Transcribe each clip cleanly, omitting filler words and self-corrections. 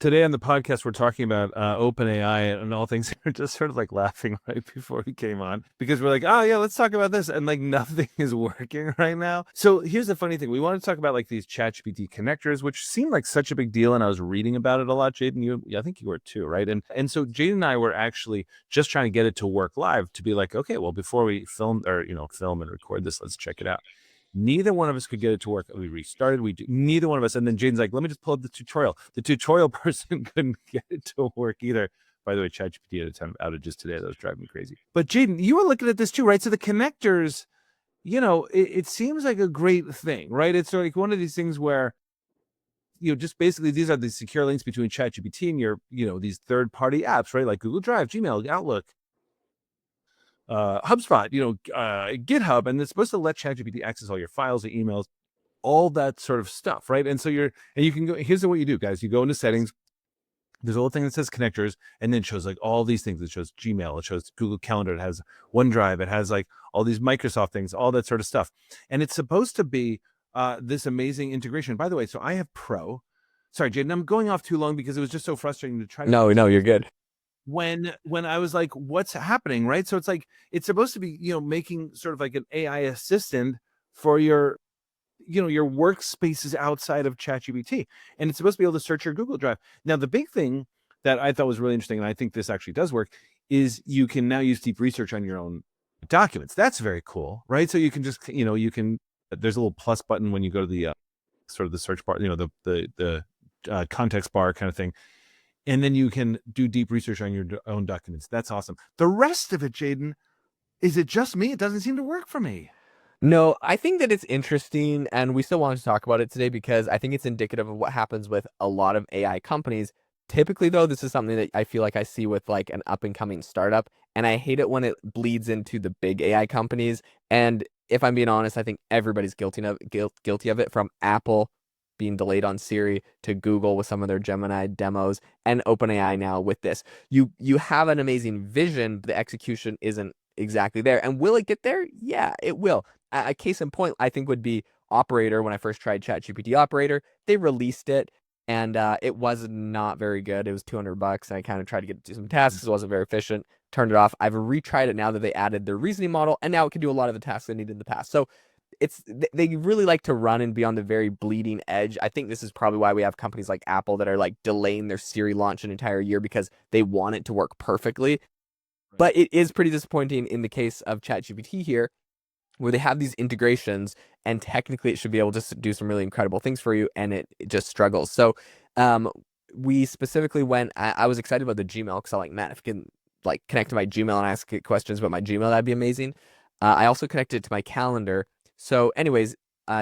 Today on the podcast, we're talking about OpenAI and all things. We're just sort of like laughing right before we came on because we're like, oh yeah, let's talk about this. And like nothing is working right now. So here's the funny thing. We want to talk about like these ChatGPT connectors, which seemed like such a big deal. And I was reading about it a lot. Jaeden, I think you were too, right? And so Jaeden and I were actually just trying to get it to work live to be like, okay, well, before we film and record this, let's check it out. Neither one of us could get it to work. We restarted. Neither one of us. And then Jaden's like, let me just pull up the tutorial. The tutorial person couldn't get it to work either. By the way, ChatGPT had a ton of outages today. That was driving me crazy. But Jaeden, you were looking at this too, right? So the connectors, it seems like a great thing, right? It's like one of these things where, just basically these are the secure links between ChatGPT and your, these third-party apps, right? Like Google Drive, Gmail, Outlook, HubSpot, GitHub, and it's supposed to let ChatGPT access all your files, the emails, all that sort of stuff, right? And so you can go, here's what you do, guys. You go into settings, there's a little thing that says connectors, and then it shows like all these things. It shows Gmail, it shows Google Calendar, it has OneDrive, it has like all these Microsoft things, all that sort of stuff. And it's supposed to be this amazing integration. By the way, so I have Pro. Sorry, Jaeden, I'm going off too long because it was just so frustrating to try to. No, you're good. When I was like, what's happening, right? So it's like, it's supposed to be, making sort of like an AI assistant for your, your workspaces outside of ChatGPT. And it's supposed to be able to search your Google Drive. Now, the big thing that I thought was really interesting, and I think this actually does work, is you can now use deep research on your own documents. That's very cool, right? So you can just, there's a little plus button when you go to the sort of the search bar, the context bar kind of thing. And then you can do deep research on your own documents. That's awesome. The rest of it, Jaeden, is it just me? It doesn't seem to work for me. No, I think that it's interesting, and we still want to talk about it today because I think it's indicative of what happens with a lot of AI companies. Typically, though, this is something that I feel like I see with like an up-and-coming startup, and I hate it when it bleeds into the big AI companies. And if I'm being honest, I think everybody's guilty of it, from Apple being delayed on Siri to Google with some of their Gemini demos and OpenAI now with this. You have an amazing vision, but the execution isn't exactly there. And will it get there? Yeah, it will. A case in point, I think, would be Operator. When I first tried ChatGPT Operator, they released it, and it was not very good. It was $200, and I kind of tried to get it to do some tasks. It wasn't very efficient. Turned it off. I've retried it now that they added their reasoning model, and now it can do a lot of the tasks I needed in the past. So they really like to run and be on the very bleeding edge. I think this is probably why we have companies like Apple that are like delaying their Siri launch an entire year because they want it to work perfectly. But it is pretty disappointing in the case of ChatGPT here, where they have these integrations and technically it should be able to do some really incredible things for you, and it just struggles. So we specifically I was excited about the Gmail because I like, man, if I can like connect to my Gmail and ask it questions about my Gmail, that'd be amazing. I also connected it to my calendar. So anyways,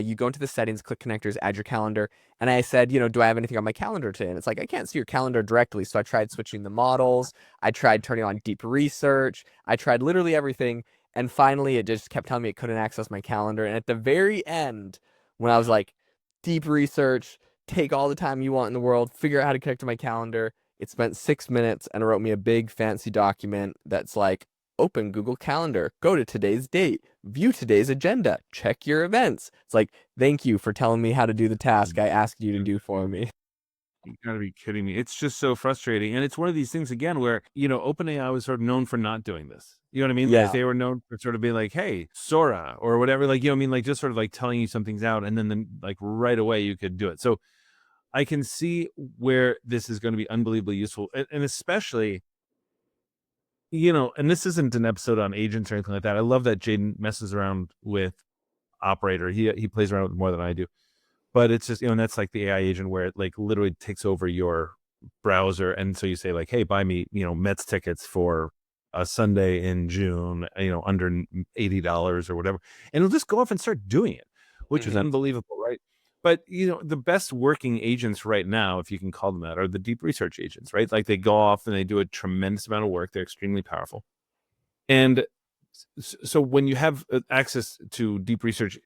you go into the settings, click connectors, add your calendar. And I said, do I have anything on my calendar today? And it's like, I can't see your calendar directly. So I tried switching the models. I tried turning on deep research. I tried literally everything. And finally, it just kept telling me it couldn't access my calendar. And at the very end, when I was like, deep research, take all the time you want in the world, figure out how to connect to my calendar, it spent 6 minutes and wrote me a big fancy document that's like, open Google Calendar, go to today's date, view today's agenda, check your events. It's like, thank you for telling me how to do the task I asked you to do for me. You gotta be kidding me. It's just so frustrating. And it's one of these things, again, where, OpenAI was sort of known for not doing this. You know what I mean? Yeah. Like, they were known for sort of being like, hey, Sora, or whatever. Like, like just sort of like telling you something's out, and then like right away you could do it. So I can see where this is going to be unbelievably useful. And especially, and this isn't an episode on agents or anything like that. I love that Jaeden messes around with Operator. He plays around with more than I do. But it's just, and that's like the AI agent where it like literally takes over your browser. And so you say like, hey, buy me, Mets tickets for a Sunday in June, under $80 or whatever. And it'll just go off and start doing it, which is unbelievable, right? But, the best working agents right now, if you can call them that, are the deep research agents, right? Like they go off and they do a tremendous amount of work. They're extremely powerful. And so when you have access to deep research,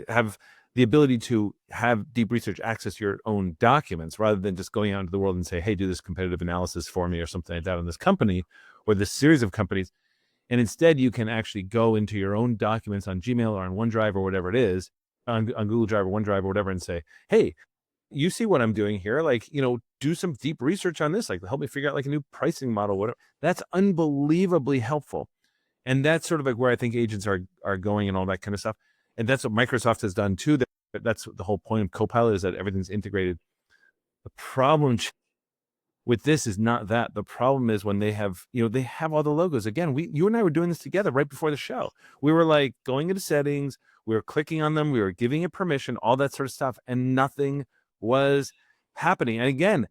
have the ability to have deep research access your own documents rather than just going out into the world and say, hey, do this competitive analysis for me or something like that on this company or this series of companies. And instead, you can actually go into your own documents on Gmail or on OneDrive or whatever it is, on Google Drive or OneDrive or whatever, and say, hey, you see what I'm doing here? Like, do some deep research on this, like help me figure out like a new pricing model, whatever. That's unbelievably helpful. And that's sort of like where I think agents are going and all that kind of stuff. And that's what Microsoft has done too. That's the whole point of Copilot, is that everything's integrated. The problem with this is not that. The problem is when they have, they have all the logos. Again, you and I were doing this together right before the show. We were like going into settings, we were clicking on them, we were giving it permission, all that sort of stuff, and nothing was happening. And again,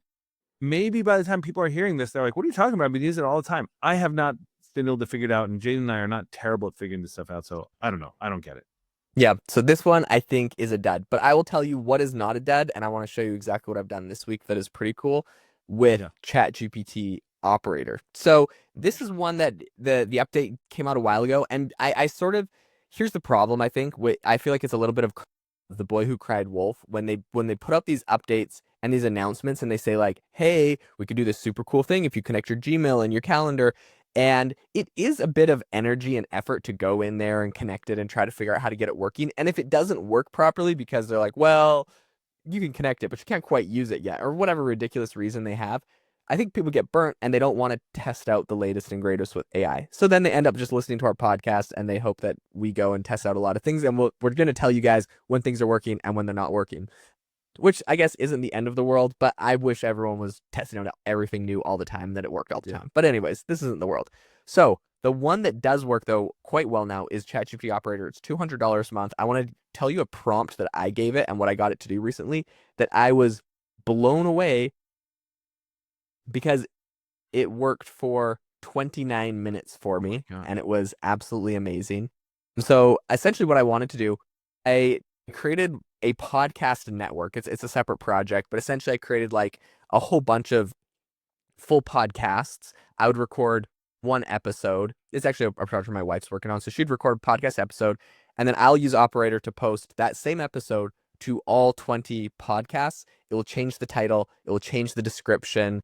maybe by the time people are hearing this, they're like, what are you talking about? I've been using it all the time. I have not been able to figure it out, and Jaeden and I are not terrible at figuring this stuff out. So I don't know. I don't get it. Yeah, so this one I think is a dud, but I will tell you what is not a dud, and I want to show you exactly what I've done this week that is pretty cool with ChatGPT Operator. So this is one that the update came out a while ago, and I sort of, here's the problem, I think. I feel like it's a little bit of the boy who cried wolf when they put out these updates and these announcements, and they say like, hey, we could do this super cool thing if you connect your Gmail and your calendar. And it is a bit of energy and effort to go in there and connect it and try to figure out how to get it working. And if it doesn't work properly because they're like, well, you can connect it, but you can't quite use it yet, or whatever ridiculous reason they have, I think people get burnt and they don't want to test out the latest and greatest with AI. So then they end up just listening to our podcast and they hope that we go and test out a lot of things. And we're going to tell you guys when things are working and when they're not working, which I guess isn't the end of the world, but I wish everyone was testing out everything new all the time, that it worked all the time. But anyways, this isn't the world. So the one that does work, though, quite well now is ChatGPT Operator. It's $200 a month. I want to tell you a prompt that I gave it and what I got it to do recently that I was blown away because it worked for 29 minutes for me, and it was absolutely amazing. So essentially what I wanted to do, I created a podcast network. It's a separate project, but essentially I created like a whole bunch of full podcasts. I would record one episode. It's actually a project my wife's working on. So she'd record a podcast episode, and then I'll use Operator to post that same episode to all 20 podcasts. It will change the title. It will change the description,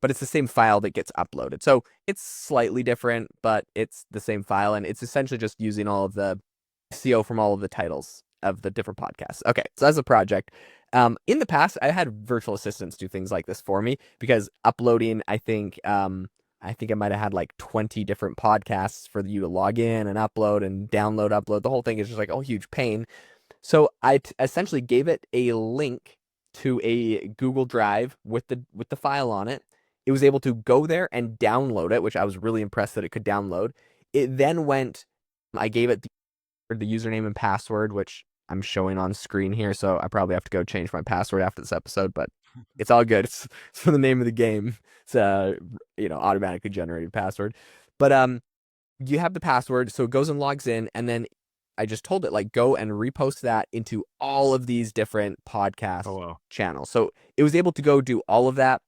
but it's the same file that gets uploaded. So it's slightly different, but it's the same file, and it's essentially just using all of the SEO from all of the titles of the different podcasts. Okay, so that's a project. In the past, I had virtual assistants do things like this for me because uploading, I think I might have had like 20 different podcasts for you to log in and upload and download, upload. The whole thing is just like a huge pain. So I essentially gave it a link to a Google Drive with the file on it. It was able to go there and download it, which I was really impressed that it could download. It then went, I gave it the username and password, which I'm showing on screen here, so I probably have to go change my password after this episode, but it's all good. It's for the name of the game. It's automatically generated password. But you have the password, so it goes and logs in, and then I just told it like go and repost that into all of these different podcast channels. So it was able to go do all of that,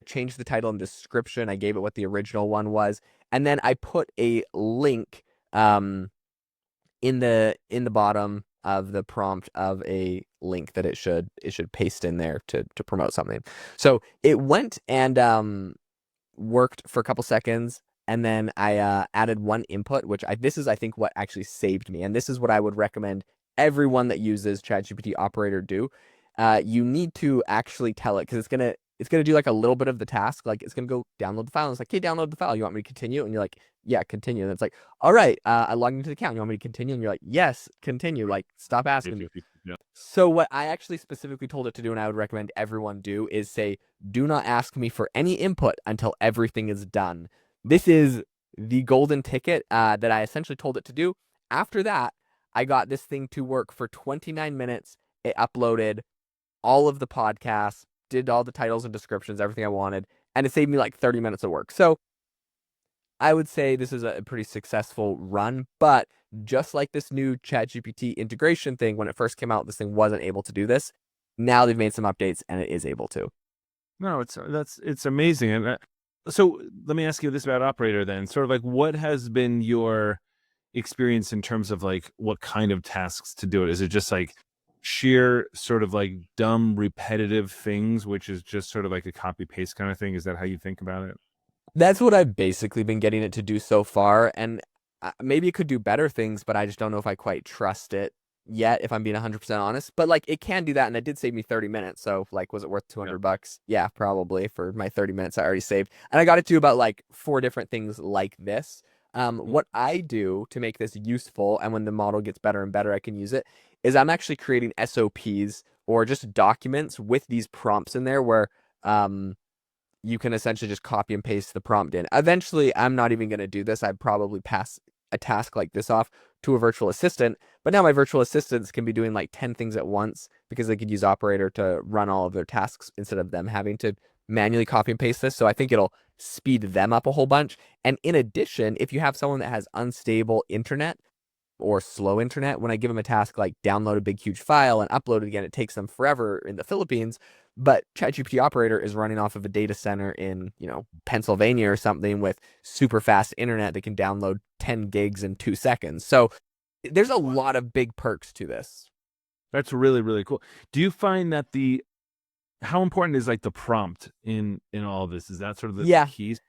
change the title and description. I gave it what the original one was, and then I put a link in the bottom of the prompt of a link that it should paste in there to promote something. So it went and worked for a couple seconds, and then I added one input, which this is I think what actually saved me, and this is what I would recommend everyone that uses ChatGPT Operator do. You need to actually tell it, because it's gonna do like a little bit of the task. Like it's gonna go download the file, and it's like, hey, download the file. You want me to continue? And you're like, yeah, continue. And it's like, all right, I logged into the account. You want me to continue? And you're like, yes, continue. Like, stop asking me. So what I actually specifically told it to do, and I would recommend everyone do, is say, do not ask me for any input until everything is done. This is the golden ticket that I essentially told it to do. After that, I got this thing to work for 29 minutes. It uploaded all of the podcasts, did all the titles and descriptions, everything I wanted, and it saved me like 30 minutes of work. So I would say this is a pretty successful run, but just like this new ChatGPT integration thing, when it first came out, this thing wasn't able to do this. Now they've made some updates and it is able to. No, it's amazing. And so let me ask you this about Operator then. Sort of like, what has been your experience in terms of like what kind of tasks to do it? Is it just like sheer sort of like dumb repetitive things, which is just sort of like a copy paste kind of thing? Is that how you think about it? That's what I've basically been getting it to do so far, and maybe it could do better things, but I just don't know if I quite trust it yet, if I'm being 100% honest. But like it can do that, and it did save me 30 minutes. So like, was it worth Yeah. $200? Yeah, probably for my 30 minutes I already saved. And I got it to about like 4 different things like this. Mhm. What I do to make this useful, and when the model gets better and better, I can use it, is I'm actually creating SOPs or just documents with these prompts in there where you can essentially just copy and paste the prompt in. Eventually, I'm not even going to do this. I'd probably pass a task like this off to a virtual assistant. But now my virtual assistants can be doing like 10 things at once because they could use Operator to run all of their tasks instead of them having to manually copy and paste this. So I think it'll speed them up a whole bunch. And in addition, if you have someone that has unstable internet, or slow internet, when I give them a task like download a big huge file and upload it again, it takes them forever in the Philippines. But ChatGPT Operator is running off of a data center in, Pennsylvania or something with super fast internet that can download 10 gigs in 2 seconds. So there's a Wow. lot of big perks to this. That's really, really cool. Do you find that how important is like the prompt in all of this? Is that sort of the Yeah, keys?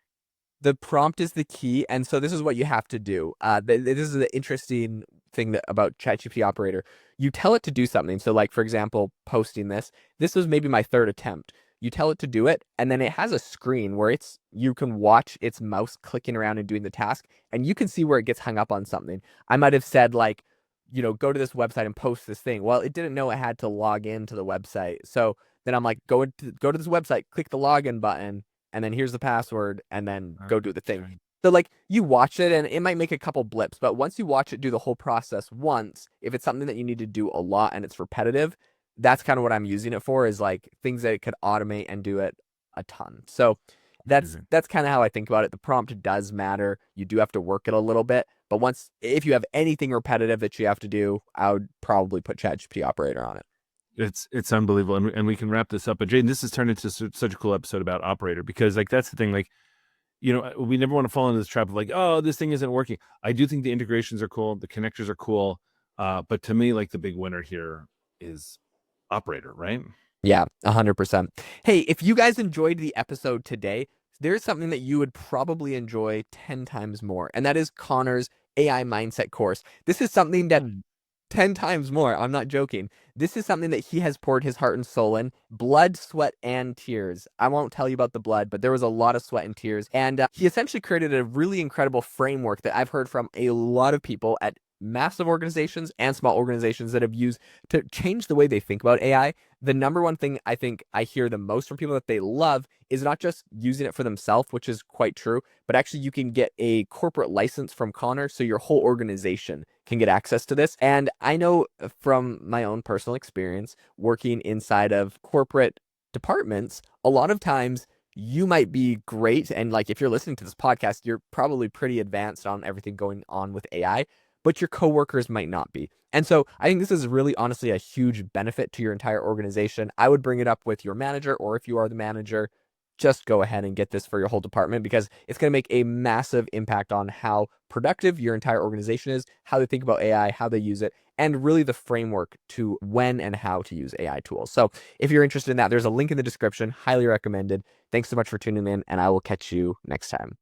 the prompt is the key, and so this is what you have to do. This is the interesting thing about ChatGPT Operator. You tell it to do something. So, like for example, posting this. This was maybe my 3rd attempt. You tell it to do it, and then it has a screen where you can watch its mouse clicking around and doing the task, and you can see where it gets hung up on something. I might have said like, go to this website and post this thing. Well, it didn't know it had to log into the website, so then I'm like, go to this website, click the login button, and then here's the password, and then go do the thing. Okay. So like you watch it and it might make a couple blips, but once you watch it do the whole process once, if it's something that you need to do a lot and it's repetitive, that's kind of what I'm using it for, is like things that it could automate and do it a ton. So that's Amazing. that's kind of how I think about it. The prompt does matter. You do have to work it a little bit, but if you have anything repetitive that you have to do, I would probably put ChatGPT Operator on it. It's unbelievable, and we can wrap this up. But Jaeden, this has turned into such a cool episode about Operator, because like that's the thing, like we never want to fall into this trap of like, oh, this thing isn't working. I do think the integrations are cool, the connectors are cool, but to me, like the big winner here is Operator, right? Yeah, 100%. Hey, if you guys enjoyed the episode today, there's something that you would probably enjoy 10 times more, and that is Conor's AI mindset course. This is something that Mm. 10 times more, I'm not joking. This is something that he has poured his heart and soul in, blood, sweat, and tears. I won't tell you about the blood, but there was a lot of sweat and tears. And he essentially created a really incredible framework that I've heard from a lot of people at massive organizations and small organizations that have used to change the way they think about AI. The number one thing I think I hear the most from people that they love is not just using it for themselves, which is quite true, but actually you can get a corporate license from Conor, so your whole organization can get access to this. And I know from my own personal experience working inside of corporate departments, a lot of times you might be great. And like, if you're listening to this podcast, you're probably pretty advanced on everything going on with AI, but your coworkers might not be. And so I think this is really honestly a huge benefit to your entire organization. I would bring it up with your manager, or if you are the manager, just go ahead and get this for your whole department, because it's going to make a massive impact on how productive your entire organization is, how they think about AI, how they use it, and really the framework to when and how to use AI tools. So if you're interested in that, there's a link in the description. Highly recommended. Thanks so much for tuning in, and I will catch you next time.